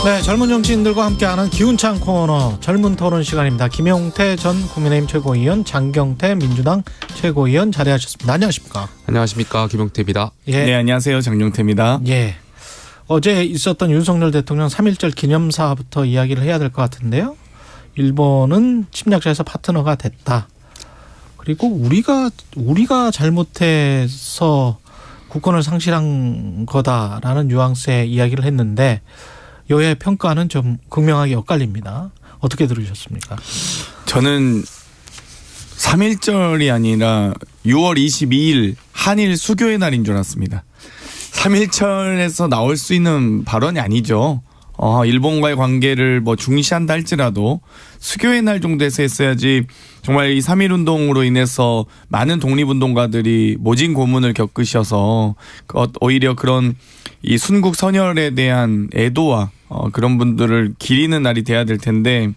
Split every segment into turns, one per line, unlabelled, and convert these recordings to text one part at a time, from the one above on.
네, 젊은 정치인들과 함께하는 기운찬 코너 젊은 토론 시간입니다. 김용태 전 국민의힘 최고위원, 장경태 민주당 최고위원 자리하셨습니다. 안녕하십니까?
안녕하십니까, 김용태입니다.
예. 네, 안녕하세요, 장경태입니다.
예. 어제 있었던 윤석열 대통령 3.1절 기념사부터 이야기를 해야 될 것 같은데요. 일본은 침략자에서 파트너가 됐다. 그리고 우리가 잘못해서 국권을 상실한 거다라는 뉘앙스의 이야기를 했는데 여야의 평가는 좀 극명하게 엇갈립니다. 어떻게 들으셨습니까?
저는 3.1절이 아니라 6월 22일 한일 수교의 날인 줄 알았습니다. 3.1절에서 나올 수 있는 발언이 아니죠. 일본과의 관계를 뭐 중시한다 할지라도 수교의 날 정도에서 했어야지. 정말 이 3.1운동으로 인해서 많은 독립운동가들이 모진 고문을 겪으셔서 오히려 그런 이 순국 선열에 대한 애도와 그런 분들을 기리는 날이 돼야 될 텐데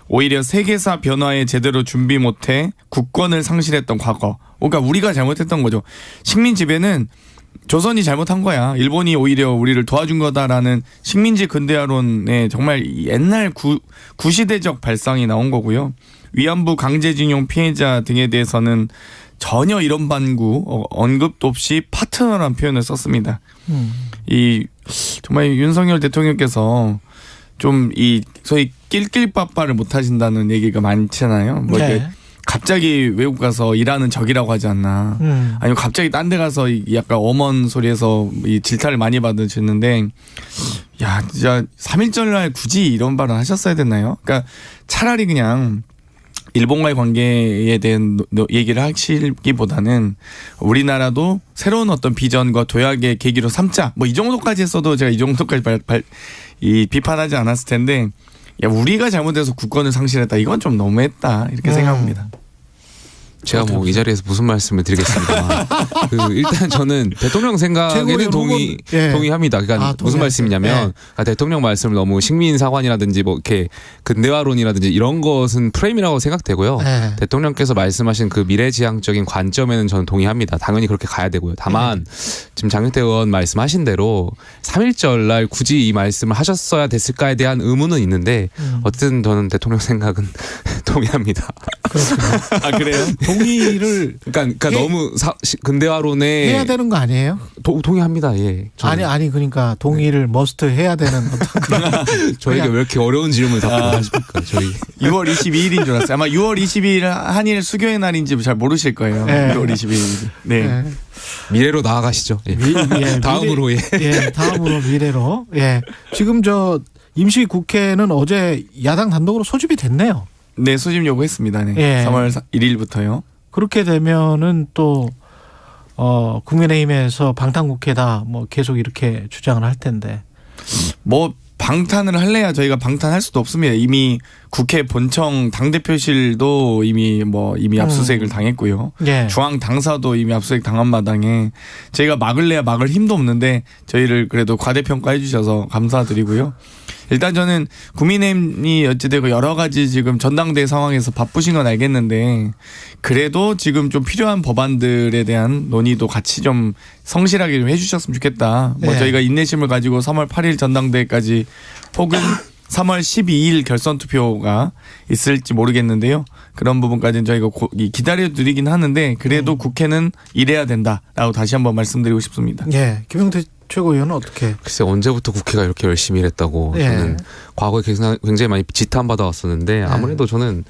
오히려 세계사 변화에 제대로 준비 못해 국권을 상실했던 과거. 그러니까 우리가 잘못했던 거죠. 식민 지배는 조선이 잘못한 거야. 일본이 오히려 우리를 도와준 거다라는 식민지 근대화론에 정말 옛날 구시대적 발상이 나온 거고요. 위안부 강제징용 피해자 등에 대해서는 전혀 이런 반구 언급도 없이 파트너라는 표현을 썼습니다. 이 정말 윤석열 대통령께서 좀 이 소위 낄낄빠빠를 못 하신다는 얘기가 많잖아요. 뭐
네.
갑자기 외국 가서 일하는 적이라고 하지 않나. 아니면 갑자기 딴 데 가서 약간 엄한 소리에서 이 질타를 많이 받으시는데 야 진짜 3.1절 날 굳이 이런 발언 하셨어야 됐나요? 그러니까 차라리 그냥 일본과의 관계에 대한 얘기를 하시기보다는 우리나라도 새로운 어떤 비전과 도약의 계기로 삼자. 뭐 이 정도까지 했어도 제가 이 정도까지 비판하지 않았을 텐데 야 우리가 잘못해서 국권을 상실했다. 이건 좀 너무했다. 이렇게 생각합니다.
제가 뭐 이 자리에서 무슨 말씀을 드리겠습니다만 일단 저는 대통령 생각에는 동의합니다. 그러니까 무슨 말씀이냐면 대통령 말씀을 너무 식민사관이라든지 뭐 이렇게 근대화론이라든지 이런 것은 프레임이라고 생각되고요. 대통령께서 말씀하신 그 미래지향적인 관점에는 저는 동의합니다. 당연히 그렇게 가야 되고요. 다만 지금 장경태 의원 말씀하신 대로 3.1절 날 굳이 이 말씀을 하셨어야 됐을까에 대한 의문은 있는데 어쨌든 저는 대통령 생각은 동의합니다.
그렇군요.
아 그래요?
동의를
그러니까 너무 근대화론에
해야 되는 거 아니에요?
동의합니다. 예.
아니 그러니까 동의를 머스트 해야 되는 어떤 그런
저희가 왜 이렇게 어려운 질문을 답변 하십니까? 저희
6월 22일인 줄 알았어요. 아마 6월 22일 한일 수교의 날인지 잘 모르실 거예요.
네.
6월 22일. 네.
미래로 나아가시죠. 예. 다음으로
다음으로 미래로. 예. 지금 저 임시 국회는 어제 야당 단독으로 소집이 됐네요.
네, 소집 요구했습니다. 네.
예.
3월 1일부터요.
그렇게 되면은 또 국민의힘에서 방탄국회다 뭐 계속 이렇게 주장을 할 텐데.
뭐 방탄을 할래야 저희가 방탄할 수도 없습니다. 이미 국회 본청 당대표실도 이미 압수수색을 당했고요.
예.
중앙 당사도 이미 압수수색 당한 마당에 저희가 막을래야 막을 힘도 없는데 저희를 그래도 과대평가해 주셔서 감사드리고요. 일단 저는 국민의힘이 어찌되고 여러 가지 지금 전당대회 상황에서 바쁘신 건 알겠는데 그래도 지금 좀 필요한 법안들에 대한 논의도 같이 좀 성실하게 좀 해주셨으면 좋겠다. 뭐 저희가 인내심을 가지고 3월 8일 전당대회까지 혹은 3월 12일 결선 투표가 있을지 모르겠는데요. 그런 부분까지는 저희가 기다려드리긴 하는데 그래도 국회는 이래야 된다라고 다시 한번 말씀드리고 싶습니다.
예, 김용태 최고위원은 어떻게?
글쎄 언제부터 국회가 이렇게 열심히 일했다고 저는 과거에 굉장히 많이 지탄받아 왔었는데 아무래도 저는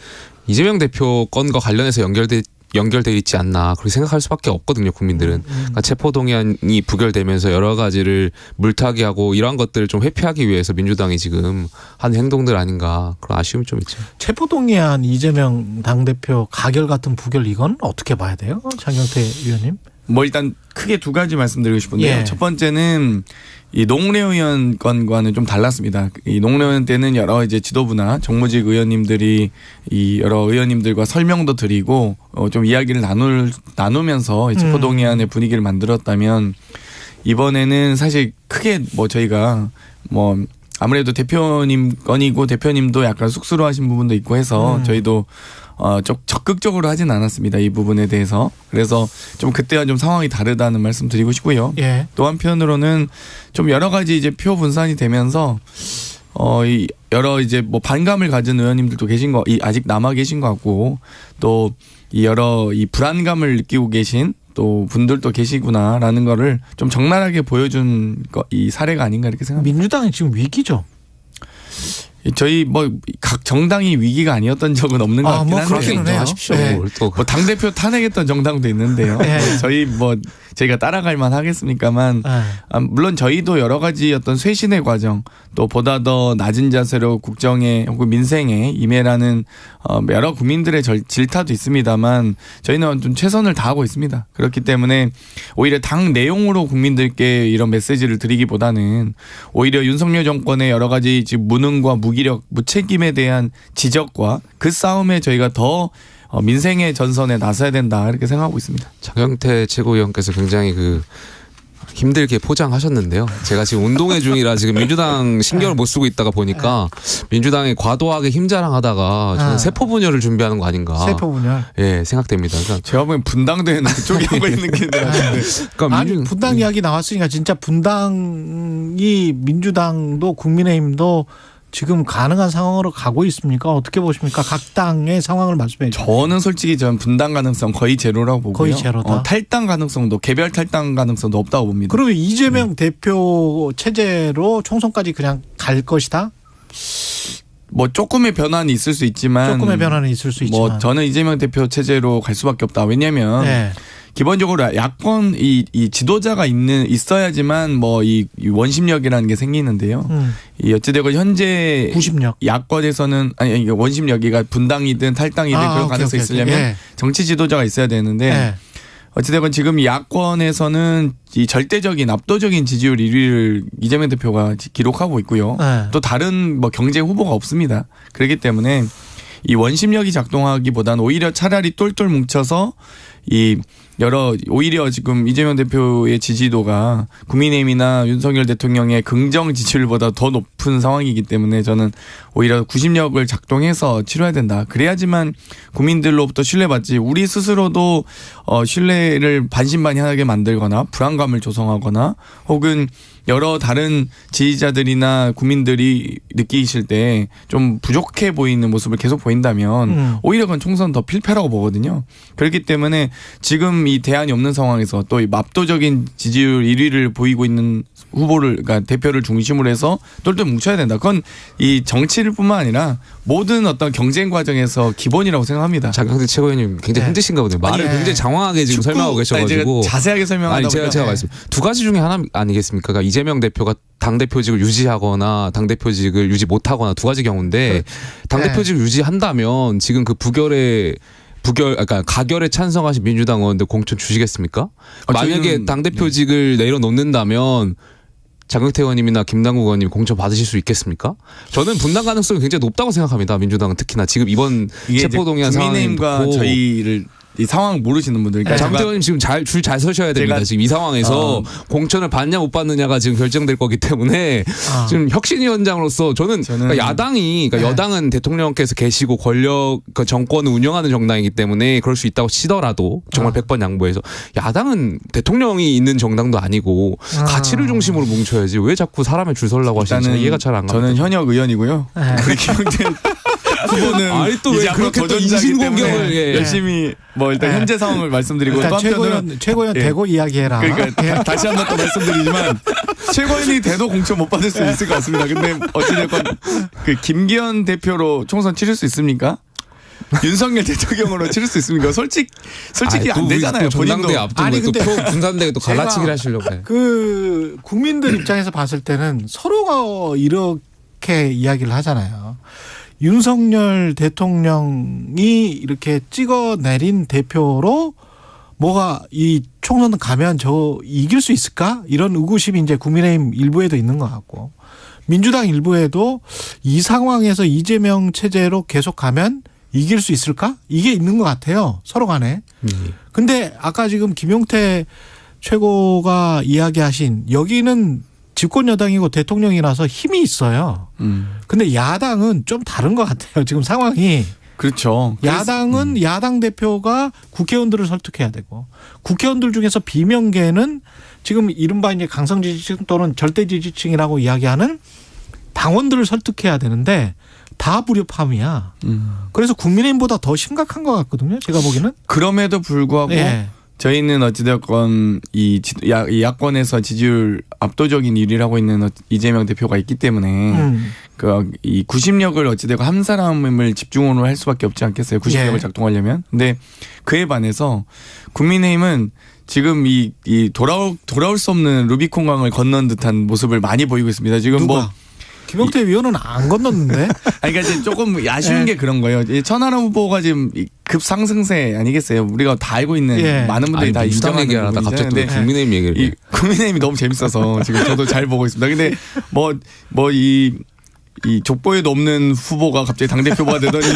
이재명 대표 건과 관련해서 연결돼 있지 않나 그렇게 생각할 수밖에 없거든요. 국민들은. 그러니까 체포동의안이 부결되면서 여러 가지를 물타기 하고 이러한 것들을 좀 회피하기 위해서 민주당이 지금 한 행동들 아닌가 그런 아쉬움이 좀 있죠.
체포동의안 이재명 당대표 가결 같은 부결 이건 어떻게 봐야 돼요? 장경태 의원님.
뭐 일단 크게 두 가지 말씀드리고 싶은데요. 첫 번째는 이 노웅래 의원 건과는 좀 달랐습니다. 이 노웅래 의원 때는 여러 이제 지도부나 정무직 의원님들이 이 여러 의원님들과 설명도 드리고 좀 이야기를 나누면서 체포동의안의 분위기를 만들었다면 이번에는 사실 크게 뭐 저희가 뭐 아무래도 대표님 건이고 대표님도 약간 쑥스러워하신 부분도 있고 해서 저희도 좀 적극적으로 하진 않았습니다. 이 부분에 대해서. 그래서 좀 그때와 좀 상황이 다르다는 말씀 드리고 싶고요. 또 한편으로는 좀 여러 가지 이제 표 분산이 되면서 이 여러 이제 뭐 반감을 가진 의원님들도 아직 남아 계신 것 같고 또 이 여러 이 불안감을 느끼고 계신 또 분들도 계시구나라는 거를 좀 적나라하게 보여준 이 사례가 아닌가 이렇게 생각합니다.
민주당이 지금 위기죠.
저희 뭐 각 정당이 위기가 아니었던 적은 없는 것 같긴 한데
그렇기는 해요.
하십시오.
네.
뭐 당대표 탄핵했던 정당도 있는데요.
네.
저희가 따라갈 만 하겠습니까만 물론 저희도 여러 가지 어떤 쇄신의 과정 또 보다 더 낮은 자세로 국정에 혹은 민생에 임해라는 여러 국민들의 질타도 있습니다만 저희는 좀 최선을 다하고 있습니다. 그렇기 때문에 오히려 당 내용으로 국민들께 이런 메시지를 드리기보다는 오히려 윤석열 정권의 여러 가지 지금 무능과 무기력, 무책임에 대한 지적과 그 싸움에 저희가 더 민생의 전선에 나서야 된다 이렇게 생각하고 있습니다.
장경태 최고위원께서 굉장히 힘들게 포장하셨는데요. 제가 지금 운동회 중이라 지금 민주당 신경을 못 쓰고 있다가 보니까 민주당이 과도하게 힘자랑하다가 저는 세포 분열을 준비하는 거 아닌가.
세포 분열.
예, 생각됩니다. 그러니까
제가 보기엔 분당대회는 그쪽이 하고 있는 게 같은데.
그러니까
아니 분당 이야기 나왔으니까 진짜 분당이 민주당도 국민의힘도 지금 가능한 상황으로 가고 있습니까? 어떻게 보십니까? 각 당의 상황을 말씀해 주세요.
저는 솔직히 분당 가능성 거의 제로라고 보고요.
거의 제로다.
탈당 가능성도 개별 탈당 가능성도 없다고 봅니다.
그러면 이재명 대표 체제로 총선까지 그냥 갈 것이다?
뭐 조금의 변화는 있을 수 있지만
조금의 변화는 있을 수 있지만
뭐 저는 이재명 대표 체제로 갈 수밖에 없다. 왜냐하면
네.
기본적으로 야권 이 지도자가 있어야지만 뭐 이 원심력이라는 게 생기는데요. 이 어찌되건 현재
구심력.
야권에서는 아니 원심력이가 분당이든 탈당이든 그런 가능성이 있으려면
예.
정치 지도자가 있어야 되는데
예.
어찌되건 지금 야권에서는 이 절대적인 압도적인 지지율 1위를 이재명 대표가 기록하고 있고요.
예.
또 다른 뭐 경쟁 후보가 없습니다. 그렇기 때문에 이 원심력이 작동하기보다는 오히려 차라리 똘똘 뭉쳐서 오히려 지금 이재명 대표의 지지도가 국민의힘이나 윤석열 대통령의 긍정 지지율보다 더 높은 상황이기 때문에 저는 오히려 구심력을 작동해서 치러야 된다. 그래야지만 국민들로부터 신뢰받지 우리 스스로도 신뢰를 반신반의하게 만들거나 불안감을 조성하거나 혹은 여러 다른 지지자들이나 국민들이 느끼실 때 좀 부족해 보이는 모습을 계속 보인다면 오히려 그건 총선 더 필패라고 보거든요. 그렇기 때문에 지금 이 대안이 없는 상황에서 또 이 압도적인 지지율 1위를 보이고 있는 그러니까 대표를 중심으로 해서 똘똘 뭉쳐야 된다. 그건 이 정치를 뿐만 아니라 모든 어떤 경쟁 과정에서 기본이라고 생각합니다.
장경태 최고위원님 굉장히 힘드신가 보네요. 말을 굉장히 장황하게 지금 설명하고 계셔가지고.
자세하게 설명한다고.
제가 말씀. 두 가지 중에 하나 아니겠습니까? 그러니까 이재명 대표가 당대표직을 유지하거나 당대표직을 유지 못하거나 두 가지 경우인데 당대표직을 유지한다면 지금 그 그러니까 가결에 찬성하신 민주당 의원들 공천 주시겠습니까? 만약에 당대표직을 내려놓는다면 장경태 의원님이나 김남국 의원님 공천 받으실 수 있겠습니까? 저는 분당 가능성이 굉장히 높다고 생각합니다. 민주당은 특히나 지금 이번 체포동의안 상황에
국민의힘과 저희를 이 상황 모르시는 분들. 그러니까
장경태 의원님 지금 줄 잘 서셔야 됩니다. 지금 이 상황에서 공천을 받냐 못 받느냐가 지금 결정될 거기 때문에 지금 혁신위원장으로서 저는 그러니까 그러니까 여당은 대통령께서 계시고 그 정권을 운영하는 정당이기 때문에 그럴 수 있다고 치더라도 정말 100번 양보해서 야당은 대통령이 있는 정당도 아니고 가치를 중심으로 뭉쳐야지 왜 자꾸 사람의 줄 서려고 하시는지 이해가 잘 안 갑니다.
저는 현역 의원이고요. 우리 김영태 후보는
아니 또 왜 그렇게 또 인신공격을
열심히 뭐 일단 현재 상황을 말씀드리고
일단
또 한편으로는
최고위원 대고 이야기해라.
그러니까 다시 한번 또 말씀드리지만 최고위원이 대도 공천 못 받을 수 있을 것 같습니다. 근데 어찌됐건 김기현 대표로 총선 치를 수 있습니까? 윤석열 대통령으로 치를 수 있습니까? 솔직히 안 되잖아요. 본인도.
아니 근데 또 분산되게 또 갈라치기를 하시려고 해.
그 국민들 입장에서 봤을 때는 서로가 이렇게 이야기를 하잖아요. 윤석열 대통령이 이렇게 찍어내린 대표로 뭐가 이 총선 가면 이길 수 있을까? 이런 의구심이 이제 국민의힘 일부에도 있는 것 같고 민주당 일부에도 이 상황에서 이재명 체제로 계속 가면 이길 수 있을까? 이게 있는 것 같아요. 서로 간에. 근데 아까 지금 김용태 최고가 이야기하신 여기는 집권 여당이고 대통령이라서 힘이 있어요. 근데 야당은 좀 다른 것 같아요. 지금 상황이.
그렇죠.
야당은 야당 대표가 국회의원들을 설득해야 되고 국회의원들 중에서 비명계는 지금 이른바 이제 강성 지지층 또는 절대 지지층이라고 이야기하는 당원들을 설득해야 되는데 다 불협화음이야. 그래서 국민의힘보다 더 심각한 것 같거든요. 제가 보기에는.
그럼에도 불구하고 저희는 어찌됐건 이 야권에서 지지율 압도적인 1위를 하고 있는 이재명 대표가 있기 때문에 이 구심력을 어찌되고 한 사람을 집중으로 할 수밖에 없지 않겠어요. 구심력을 작동하려면. 근데 그에 반해서 국민의힘은 지금 이 돌아올 수 없는 루비콘강을 건넌 듯한 모습을 많이 보이고 있습니다. 지금
누가? 김용태 위원은 안 건넜는데.
그러니까 이제 조금 아쉬운 게 그런 거예요. 천하람 후보가 지금 급상승세 아니겠어요. 우리가 다 알고 있는 많은 분들이 다 인정하는
얘기하다 갑자기 또 국민의힘 얘기를.
국민의힘이 너무 재밌어서 지금 저도 잘 보고 있습니다. 근데 이 족보에도 없는 후보가 갑자기 당대표가 되더니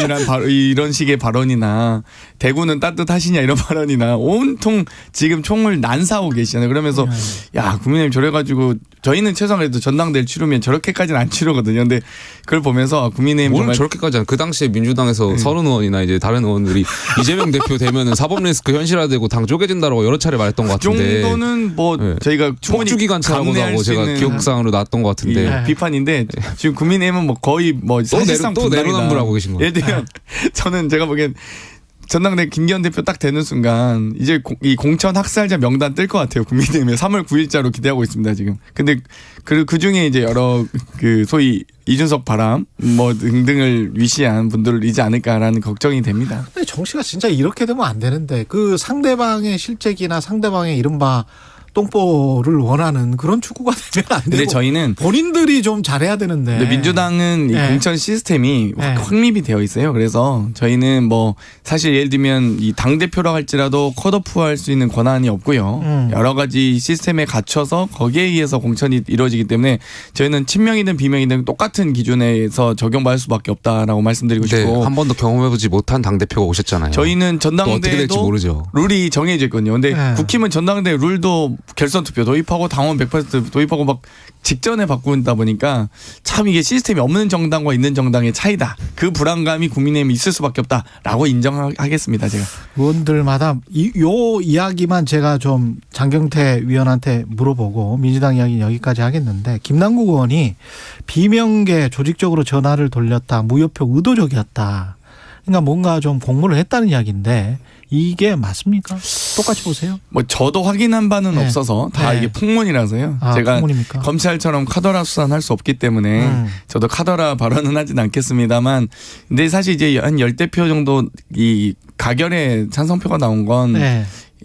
이런 식의 발언이나 대구는 따뜻하시냐 이런 발언이나 온통 지금 총을 난사하고 계시잖아요. 그러면서 야 국민의힘 저래가지고 저희는 최소한 그래도 전당대회를 치르면 저렇게까지는 안 치르거든요. 근데 그걸 보면서 국민의힘
정말 저렇게까지는 그 당시에 민주당에서 서른 의원이나 이제 다른 의원들이 이재명 대표 되면은 사법 리스크 현실화되고 당 쪼개진다라고 여러 차례 말했던 것 같은데.
그 정도는 저희가 충분히
폭주기관차라고 하고 제가 기억상으로 나왔던 것 같은데
비판인데 지금 국민의힘은 거의 사실상
또 내로남불하고 계신 거예요.
예를 들면 저는 제가 보기엔 전당대 김기현 대표 딱 되는 순간 이제 이 공천 학살자 명단 뜰 것 같아요. 국민의힘에 3월 9일자로 기대하고 있습니다 지금. 근데 그 중에 이제 여러 소위 이준석 바람 등등을 위시한 분들이지 않을까라는 걱정이 됩니다.
근데 정치가 진짜 이렇게 되면 안 되는데 그 상대방의 실책이나 상대방의 이른바 똥보를 원하는 그런 축구가 되면 안 되고.
근데 저희는
본인들이 좀 잘해야 되는데.
근데 민주당은 이 공천 시스템이 확립이 되어 있어요. 그래서 저희는 사실 예를 들면 이 당대표라고 할지라도 컷오프할 수 있는 권한이 없고요. 여러 가지 시스템에 갖춰서 거기에 의해서 공천이 이루어지기 때문에 저희는 친명이든 비명이든 똑같은 기준에서 적용받을 수밖에 없다라고 말씀드리고 싶고.
한 번도 경험해보지 못한 당대표가 오셨잖아요.
저희는 전당대회도
모르죠.
룰이 정해져 있거든요. 근데 국힘은 전당대회 룰도 결선 투표 도입하고 당원 100% 도입하고 막 직전에 바꾼다 보니까 참 이게 시스템이 없는 정당과 있는 정당의 차이다. 그 불안감이 국민의힘이 있을 수밖에 없다라고 인정하겠습니다. 제가.
의원들마다 요 이야기만 제가 좀 장경태 위원한테 물어보고 민주당 이야기는 여기까지 하겠는데 김남국 의원이 비명계 조직적으로 전화를 돌렸다. 무효표 의도적이었다. 그러니까 뭔가 좀 공모를 했다는 이야기인데 이게 맞습니까? 똑같이 보세요.
저도 확인한 바는 없어서 다 이게 풍문이라서요. 제가
풍문입니까?
검찰처럼 카더라 수사는 할 수 없기 때문에 저도 카더라 발언은 하진 않겠습니다만 근데 사실 이제 한 10대 표 정도 이 가결에 찬성표가 나온 건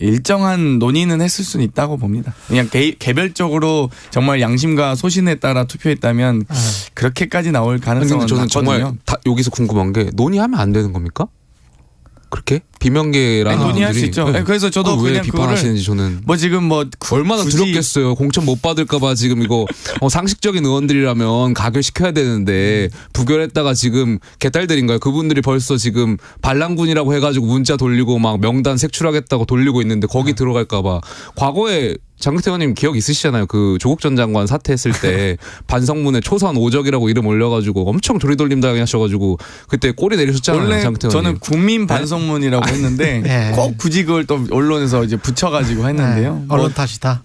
일정한 논의는 했을 수는 있다고 봅니다. 그냥 개별적으로 정말 양심과 소신에 따라 투표했다면 그렇게까지 나올 가능성은
저는
낮거든요.
정말 여기서 궁금한 게 논의하면 안 되는 겁니까? 그렇게 비명계라는
논의할 수 있죠. 그래서 저도
왜
그냥
비판하시는지 저는
지금
얼마나 두렵겠어요. 공천 못 받을까봐 지금 이거 상식적인 의원들이라면 가결시켜야 되는데 부결했다가 지금 개딸들인가요? 그분들이 벌써 지금 반란군이라고 해가지고 문자 돌리고 막 명단 색출하겠다고 돌리고 있는데 거기 들어갈까봐 과거에 장경태 의원님 기억 있으시잖아요. 그 조국 전 장관 사퇴했을 때 반성문에 초선 오적이라고 이름 올려가지고 엄청 조리돌림 당하셔가지고 그때 꼬리 내리셨잖아요.
원래
장경태 의원님.
저는 국민 반성문이라고 했는데 꼭 굳이 그걸 또 언론에서 이제 붙여가지고 했는데요.
언론 탓이다.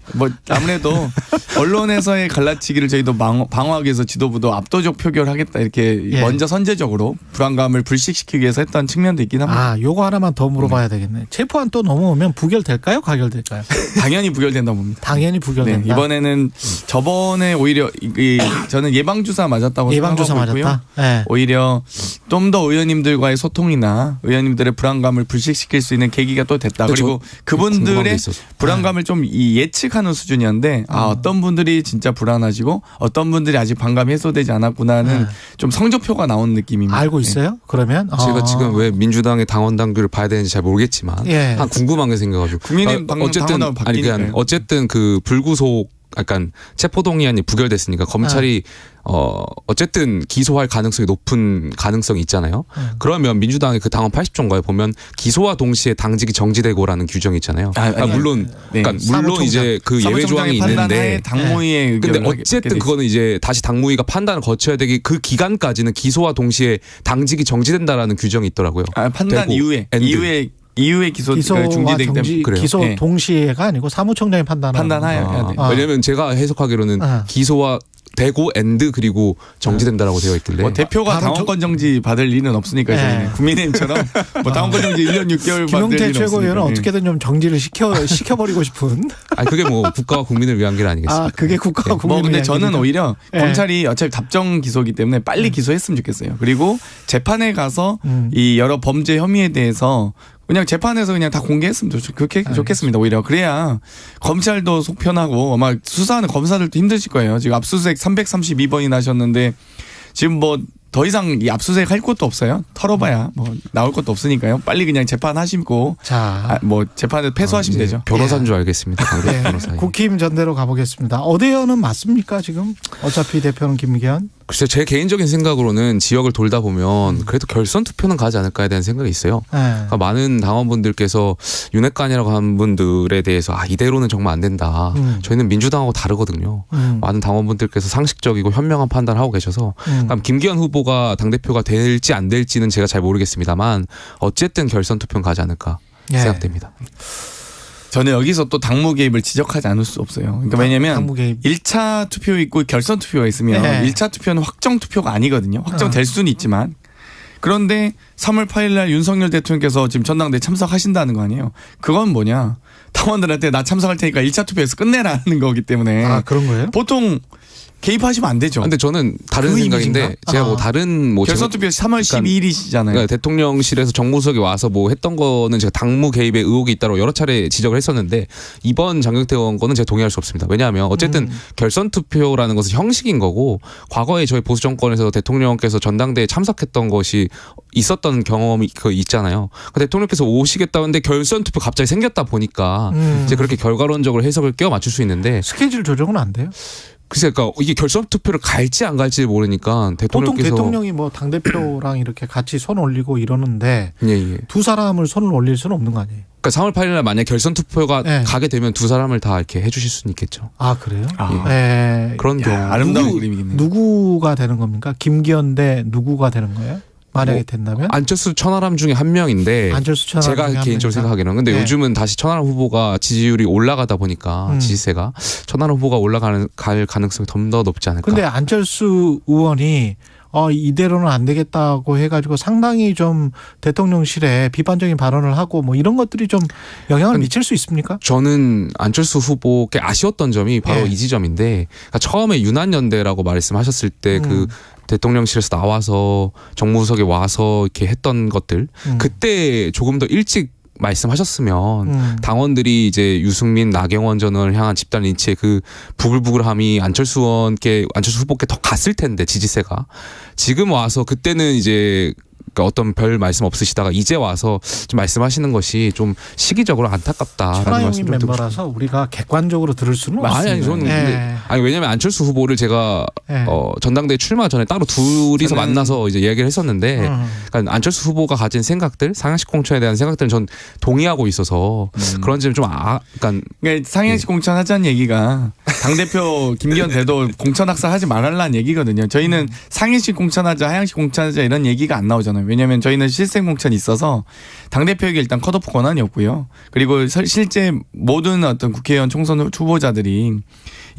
아무래도 언론에서의 갈라치기를 저희도 방어하기 위해서 지도부도 압도적 표결하겠다 이렇게 먼저 선제적으로 불안감을 불식시키기 위해서 했던 측면도 있긴 합니다.
요거 하나만 더 물어봐야 되겠네. 체포안 또 넘어오면 부결될까요? 가결될까요?
당연히 부결된다고 봅니다.
당연히 부결된다.
이번에는 저번에 오히려 저는 예방주사 맞았다고 생각하고 있고요. 오히려 좀 더 의원님들과의 소통이나 의원님들의 불안감을 불식시킬 수 있는 계기가 또 됐다. 그리고 그분들의 불안감을 좀 예측하는 수준이었는데 어떤 분들이 진짜 불안하시고 어떤 분들이 아직 반감이 해소되지 않았구나는 좀 성적표가 나온 느낌입니다.
알고 있어요? 그러면?
제가 지금 왜 민주당의 당원 당규를 봐야 되는지 잘 모르겠지만 한 궁금한 게 생겨가지고
국민의힘
어쨌든 그 불구속 약간 체포동의안이 부결됐으니까 검찰이 어쨌든 기소할 가능성이 높은 가능성이 있잖아요. 그러면 민주당의 그 당원 80조인가에 보면 기소와 동시에 당직이 정지되고라는 규정이 있잖아요. 물론 이제 그 예외 조항이 있는데
당무위의
근데 어쨌든 그거는 이제 다시 당무위가 판단을 거쳐야 되기 그 기간까지는 기소와 동시에 당직이 정지된다라는 규정이 있더라고요.
판단 이후에 기소 중지되기 때문에
기소 동시에가 아니고 사무총장이 판단해야
돼.
왜냐하면 제가 해석하기로는 기소와 되고 엔드 그리고 정지된다라고 되어 있길래
뭐 대표가 당원권 정지 받을 리는 없으니까 저희는 국민의힘처럼 뭐 당원권 정지 1년 6개월 받을
김용태
리는
최고위원은
없으니까.
어떻게든 좀 정지를 시켜버리고 싶은.
아니 그게 뭐 국가와 국민을 위한 길 아니겠습니까?
아 그게 국가와 국민을
뭐 근데
위한
저는
길이죠.
오히려 검찰이 어차피 답정 기소이기 때문에 빨리 기소했으면 좋겠어요. 그리고 재판에 가서 이 여러 범죄 혐의에 대해서 그냥 재판에서 그냥 다 공개했으면 좋겠습니다. 오히려 그래야 검찰도 속 편하고 아마 수사하는 검사들도 힘드실 거예요. 지금 압수수색 332번이 나셨는데 지금 뭐 더 이상 이 압수수색 할 것도 없어요. 털어봐야 뭐 나올 것도 없으니까요. 빨리 그냥 재판하시고 뭐 재판을 패소하시면 되죠.
변호사인 줄 알겠습니다.
네. 국힘 전대로 가보겠습니다. 어대현은 맞습니까 지금? 어차피 대표는 김기현.
글쎄 제 개인적인 생각으로는 지역을 돌다 보면 그래도 결선 투표는 가지 않을까에 대한 생각이 있어요. 그러니까 많은 당원분들께서 윤핵관이라고 한 분들에 대해서 이대로는 정말 안 된다. 저희는 민주당하고 다르거든요. 많은 당원분들께서 상식적이고 현명한 판단을 하고 계셔서 그러니까 김기현 후보가 당대표가 될지 안 될지는 제가 잘 모르겠습니다만 어쨌든 결선 투표는 가지 않을까 생각됩니다.
저는 여기서 또 당무 개입을 지적하지 않을 수 없어요. 그러니까 왜냐하면 1차 투표 있고 결선 투표가 있으면 1차 투표는 확정 투표가 아니거든요. 확정될 수는 있지만. 그런데 3월 8일 날 윤석열 대통령께서 지금 전당대회 참석하신다는 거 아니에요. 그건 뭐냐. 당원들한테 나 참석할 테니까 1차 투표에서 끝내라는 거기 때문에.
아 그런 거예요?
보통 개입하시면 안 되죠.
근데 저는 다른 생각인데 제가 뭐 다른 뭐
결선 투표 3월 12일이시잖아요.
그러니까 대통령실에서 정무수석이 와서 뭐 했던 거는 제가 당무 개입의 의혹이 있다고 여러 차례 지적을 했었는데 이번 장경태 의원 거는 제가 동의할 수 없습니다. 왜냐하면 어쨌든 결선 투표라는 것은 형식인 거고 과거에 저희 보수 정권에서 대통령께서 전당대회에 참석했던 것이 있었던 경험이 있잖아요. 그러니까 대통령께서 오시겠다는데 결선 투표 갑자기 생겼다 보니까 이제 그렇게 결과론적으로 해석을 끼워 맞출 수 있는데
스케줄 조정은 안 돼요?
글쎄, 그러니까 이게 결선 투표를 갈지 안 갈지 모르니까 대통령께서
보통 대통령이 뭐 당 대표랑 이렇게 같이 손 올리고 이러는데
두
사람을 손을 올릴 수는 없는 거 아니에요?
그러니까 3월 8일 날 만약 결선 투표가 가게 되면 두 사람을 다 이렇게 해주실 수는 있겠죠.
아 그래요?
그런 경우
아름다운 그림이겠네요.
누구가 되는 겁니까? 김기현 대 누구가 되는 거예요? 만약에 된다면?
안철수 천하람 중에 한 명인데 제가 개인적으로 생각하기에는 근데 요즘은 다시 천하람 후보가 지지율이 올라가다 보니까 지지세가 천하람 후보가 갈 가능성이 좀 더 높지 않을까.
근데 안철수 의원이 이대로는 안 되겠다고 해가지고 상당히 좀 대통령실에 비판적인 발언을 하고 뭐 이런 것들이 좀 영향을 미칠 수 있습니까?
저는 안철수 후보께 아쉬웠던 점이 바로 이 지점인데 그러니까 처음에 유난연대라고 말씀하셨을 때 그 대통령실에서 나와서 정무수석에 와서 이렇게 했던 것들 그때 조금 더 일찍 말씀하셨으면 당원들이 이제 유승민, 나경원 전 의원을 향한 집단 린치의 그 부글부글함이 안철수 후보께 더 갔을 텐데 지지세가 지금 와서 그때는 이제 그러니까 어떤 별 말씀 없으시다가 이제 와서 좀 말씀하시는 것이 좀 시기적으로 안타깝다라는
천하영인 멤버라서 우리가 객관적으로 들을 수는 없습니다.
아니 저는 왜냐하면 안철수 후보를 제가 전당대회 출마 전에 따로 둘이서 만나서 이제 얘기를 했었는데 그러니까 안철수 후보가 가진 생각들 상향식 공천에 대한 생각들은 전 동의하고 있어서 그런 점이 좀
그러니까 상향식 공천 하자는 얘기가 당대표 김기현 대도 공천 학살하지 말라는 얘기거든요. 저희는 상향식 공천하자 하향식 공천하자 이런 얘기가 안 나오잖아요. 왜냐하면 저희는 실생 공천이 있어서 당대표에게 일단 컷오프 권한이 없고요. 그리고 실제 모든 어떤 국회의원 총선 후보자들이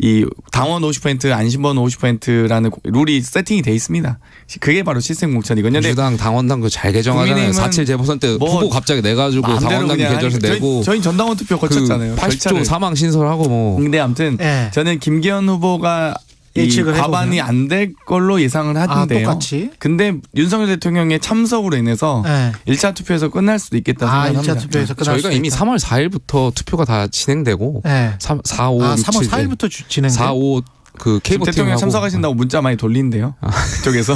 이 당원 50% 안심번 50%라는 룰이 세팅이 돼 있습니다. 그게 바로 실생 공천이거든요.
민주당 당원당 잘 개정하잖아요. 4.7 재보선 때 후보 갑자기 내가지고 당원당 개정해서 내고
저희 전당원 투표 거쳤잖아요.
80조 사망 신설하고 뭐.
근데 아무튼 저는 김기현 후보가 이 과반이 안 될 걸로 예상을 하던데요.
똑같이.
근데 윤석열 대통령의 참석으로 인해서 1차 투표에서 끝날 수도 있겠다 생각합니다.
1차 투표에서 끝날
저희가 이미 3월 4일부터 투표가 다 진행되고 4, 5, 6, 7
3월 4일부터 진행돼요?
4, 5 그 케이블
대통령 참석하신다고 문자 많이 돌린대요. 그쪽에서.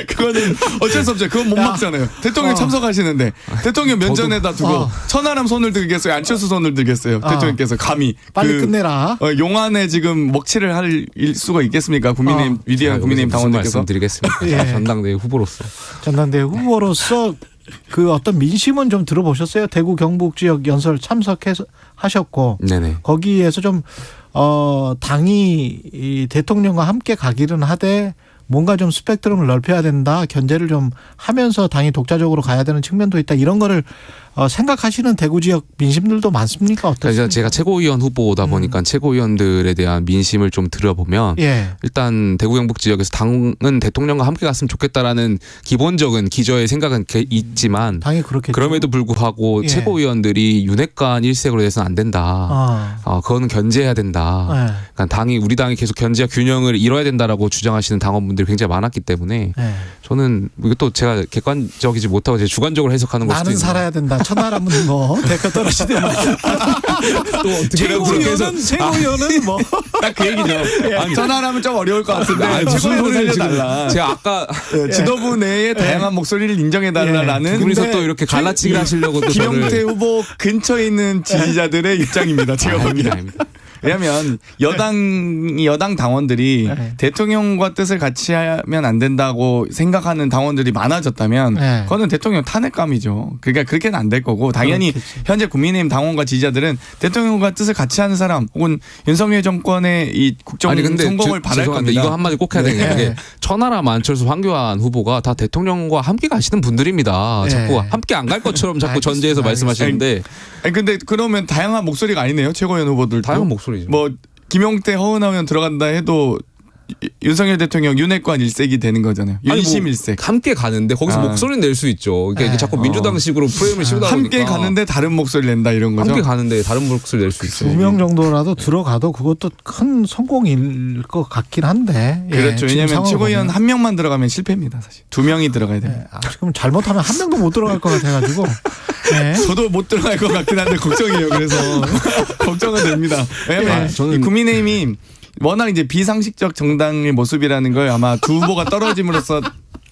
그거는 어쩔 수 없죠. 그건 못 막잖아요. 대통령 참석하시는데 대통령 면전에다 두고 천하람 손을 들겠어요? 안철수 손을 들겠어요? 대통령께서 감히
빨리 끝내라.
용안에 지금 먹칠을 할 수가 있겠습니까? 국민의힘 위대한 국민의힘 당원들께서.
말씀드리겠습니다. 전당대회 후보로서.
전당대회 후보로서 그 어떤 민심은 좀 들어보셨어요? 대구 경북 지역 연설 참석하셨고 거기에서 좀 당이 이 대통령과 함께 가기는 하되 뭔가 좀 스펙트럼을 넓혀야 된다. 견제를 좀 하면서 당이 독자적으로 가야 되는 측면도 있다. 이런 거를 생각하시는 대구 지역 민심들도 많습니까? 어떻습니까?
제가 최고위원 후보다 보니까 최고위원들에 대한 민심을 좀 들어보면 일단 대구 경북 지역에서 당은 대통령과 함께 갔으면 좋겠다라는 기본적인 기저의 생각은 있지만
당이 그렇겠죠.
그럼에도 불구하고 최고위원들이 윤핵관 일색으로 돼서는 안 된다. 그거는 견제해야 된다. 그러니까 우리 당이 계속 견제와 균형을 이뤄야 된다라고 주장하시는 당원분들이 굉장히 많았기 때문에 저는 이것도 제가 객관적이지 못하고 제 주관적으로 해석하는 것도
나는 살아야 된다. 천하람은 뭐 대표 떨어지대 또 어떻게 최고위원은 뭐
딱 그 얘기죠. 아니, 천하람은 좀 어려울 것 같은데 최고위원을 살려달라.
제가 아까
지도부 내에 다양한 목소리를 인정해달라는
분에서 또 이렇게 갈라치기를 하시려고 또
김용태 후보 근처에 있는 지지자들의 입장입니다. 제가 보기에는. 왜냐하면 여당 당원들이 대통령과 뜻을 같이 하면 안 된다고 생각하는 당원들이 많아졌다면 그거는 대통령 탄핵감이죠. 그러니까 그렇게는 안 될 거고 당연히 현재 국민의힘 당원과 지지자들은 대통령과 뜻을 같이 하는 사람 혹은 윤석열 정권의 이 국정 성공을 바랄 겁니다.
이거 한마디 꼭 해야 되는 게 천하람, 안철수, 황교안 후보가 다 대통령과 함께 가시는 분들입니다. 자꾸 함께 안 갈 것처럼 자꾸 전제해서 말씀하시는데
근데 그러면 다양한 목소리가 아니네요. 최고위원 후보들도.
다양한 목소리죠.
뭐 김용태, 허은하 의원 들어간다 해도 윤석열 대통령 윤핵관 일색이 되는 거잖아요. 윤심 일색.
함께 가는데 거기서 목소리는 낼 수 있죠. 그러니까 자꾸 민주당식으로 프레임을 씌우다 보니까.
함께 가는데 다른 목소리 낸다 이런 거죠.
함께 가는데 다른 목소리 낼 수 있어요.
2명 정도라도 들어가도 그것도 큰 성공일 것 같긴 한데.
그렇죠. 왜냐하면 최고위원 한 명만 들어가면 실패입니다. 사실. 2명이 들어가야 됩니다.
지금 잘못하면 한 명도 못 들어갈 것 같아가지고.
저도 못 들어갈 것 같긴 한데 걱정이에요. 그래서 걱정은 됩니다. 왜냐하면 저는 국민의힘이 워낙 이제 비상식적 정당의 모습이라는 걸 아마 두 후보가 떨어짐으로써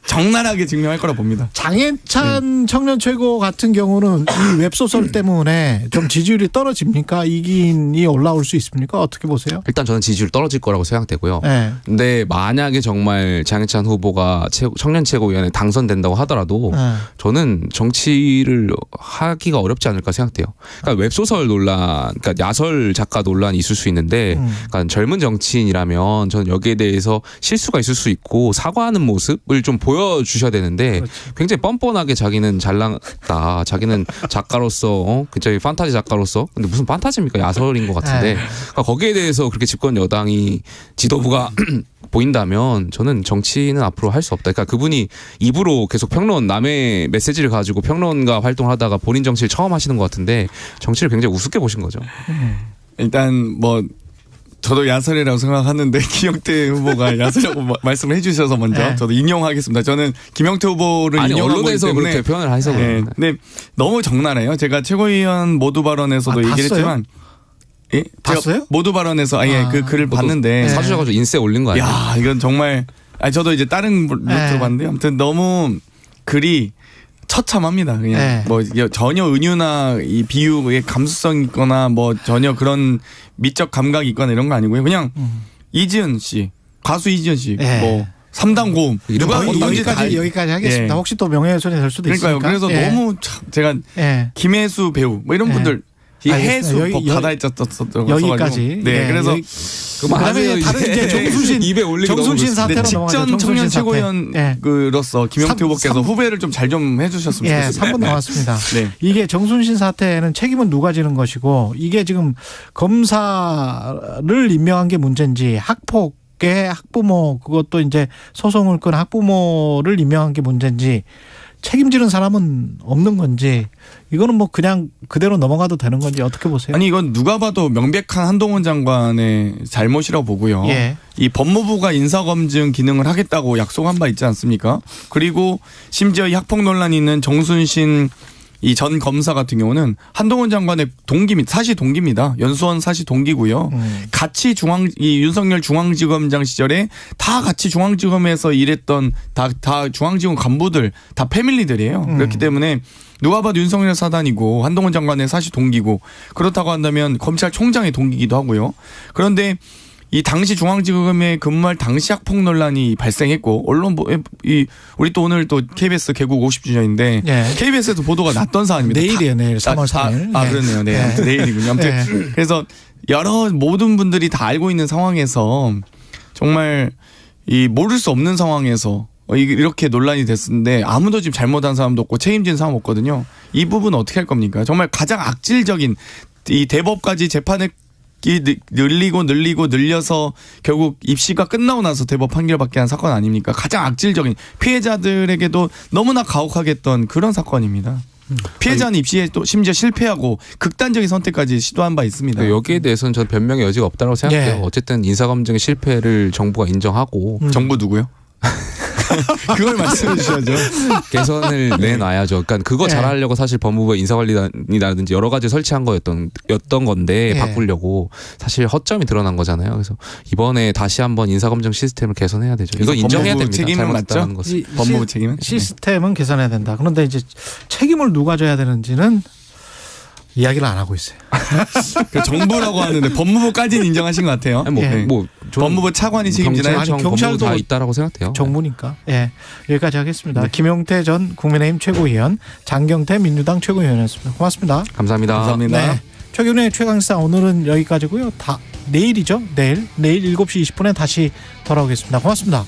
적나라하게 증명할 거라 봅니다.
장해찬 청년 최고 같은 경우는 이 웹소설 때문에 좀 지지율이 떨어집니까? 이긴이 올라올 수 있습니까? 어떻게 보세요?
일단 저는 지지율 떨어질 거라고 생각되고요. 근데 만약에 정말 장해찬 후보가 청년 최고위원회 당선된다고 하더라도 저는 정치를 하기가 어렵지 않을까 생각돼요. 그러니까 웹소설 논란, 그러니까 야설 작가 논란이 있을 수 있는데 그러니까 젊은 정치인이라면 저는 여기에 대해서 실수가 있을 수 있고 사과하는 모습을 좀 보여주셔야 되는데 굉장히 뻔뻔하게 자기는 잘났다. 자기는 작가로서 굉장히 판타지 작가로서 근데 무슨 판타지입니까? 야설인 것 같은데 그러니까 거기에 대해서 그렇게 집권 여당이 지도부가 보인다면 저는 정치는 앞으로 할 수 없다. 그러니까 그분이 입으로 계속 남의 메시지를 가지고 평론가 활동을 하다가 본인 정치를 처음 하시는 것 같은데 정치를 굉장히 우습게 보신 거죠.
일단 뭐 저도 야설이라고 생각하는데 김용태 후보가 야설이라고 말씀을 해주셔서 먼저 저도 인용하겠습니다. 저는 김용태 후보를 인용하고 있기 때문에
그렇게 표현을 해서
근데 너무 적나라해요. 제가 최고위원 모두 발언에서도 얘기를 했지만
봤어요?
모두 발언에서 그 글을 봤는데
사주셔가지고 인쇄 올린 거 아니에요?
야 이건 정말 저도 이제 다른 루트로 봤는데 아무튼 너무 글이 처참합니다. 그냥 뭐 전혀 은유나 이 비유의 감수성 있거나 뭐 전혀 그런 미적 감각이 있거나 이런 거 아니고요. 그냥 이지은 씨, 가수 이지은 씨, 뭐 3단 고음
누가 여기까지 하겠습니다. 혹시 또 명예훼손이 될 수도 있으니까.
그래서 너무 제가 김혜수 배우 뭐 이런 분들 이 해수 바다에 쪘었던
여기까지.
그래서
그다음에 다른 이제 정순신
입에 올리기
정순신 사태로
직전 청년 최고위원으로서 김용태 후보께서 후배를 좀 잘 좀 해주셨으면 좋겠습니다.
3분 남았습니다. 이게 정순신 사태는 책임은 누가 지는 것이고 이게 지금 검사를 임명한 게 문제인지 학폭의 학부모 그것도 이제 소송을 건 학부모를 임명한 게 문제인지 책임지는 사람은 없는 건지 이거는 뭐 그냥 그대로 넘어가도 되는 건지 어떻게 보세요?
아니 이건 누가 봐도 명백한 한동훈 장관의 잘못이라고 보고요. 이 법무부가 인사검증 기능을 하겠다고 약속한 바 있지 않습니까? 그리고 심지어 이 학폭 논란이 있는 정순신 이 전 검사 같은 경우는 한동훈 장관의 동기입니다. 사시 동기입니다. 연수원 사시 동기고요. 같이 이 윤석열 중앙지검장 시절에 다 같이 중앙지검에서 일했던 다 중앙지검 간부들 다 패밀리들이에요. 그렇기 때문에 누가 봐도 윤석열 사단이고 한동훈 장관의 사시 동기고 그렇다고 한다면 검찰총장의 동기이기도 하고요. 그런데 이 당시 중앙지검에 근무할 당시 학폭 논란이 발생했고 언론 우리 또 오늘 또 KBS 개국 50주년인데 KBS에도 보도가 났던 사안입니다.
내일이에요. 내일 3월 3일.
그렇네요. 네. 아무튼 내일이군요. 아무튼 그래서 모든 분들이 다 알고 있는 상황에서 정말 이 모를 수 없는 상황에서 이렇게 논란이 됐는데 아무도 지금 잘못한 사람도 없고 책임진 사람 없거든요. 이 부분 어떻게 할 겁니까? 정말 가장 악질적인 이 대법까지 재판을 늘려서 결국 입시가 끝나고 나서 대법 판결받게 한 사건 아닙니까? 가장 악질적인 피해자들에게도 너무나 가혹하게 했던 그런 사건입니다. 피해자는 입시에 또 심지어 실패하고 극단적인 선택까지 시도한 바 있습니다.
여기에 대해서는 저는 변명의 여지가 없다고 생각해요.
예.
어쨌든 인사검증의 실패를 정부가 인정하고
정부 누구요? 그걸 말씀해 주셔야죠.
개선을 내놔야죠. 그러니까 그거
예.
잘하려고 사실 법무부의 인사관리단이라든지 여러 가지 설치한 거였던 건데
예.
바꾸려고 사실 허점이 드러난 거잖아요. 그래서 이번에 다시 한번 인사검증 시스템을 개선해야 되죠. 이건 인정해야 됩니다.
책임은
잘못했다는
맞죠?
것을.
법무부 책임은?
시스템은 개선해야 된다. 그런데 이제 책임을 누가 져야 되는지는 이야기를 안 하고 있어요.
그 정부라고 하는데 법무부까지는 인정하신 것 같아요.
아니,
예.
법무부 차관이 책임지나요?
경찰도
다 있다라고 생각해요.
정부니까. 예. 여기까지 하겠습니다. 김용태 전 국민의힘 최고위원, 장경태 민주당 최고위원이었습니다. 고맙습니다.
감사합니다.
감사합니다.
네. 최경영의 최강시사 오늘은 여기까지고요. 내일이죠. 내일 7시 20분에 다시 돌아오겠습니다. 고맙습니다.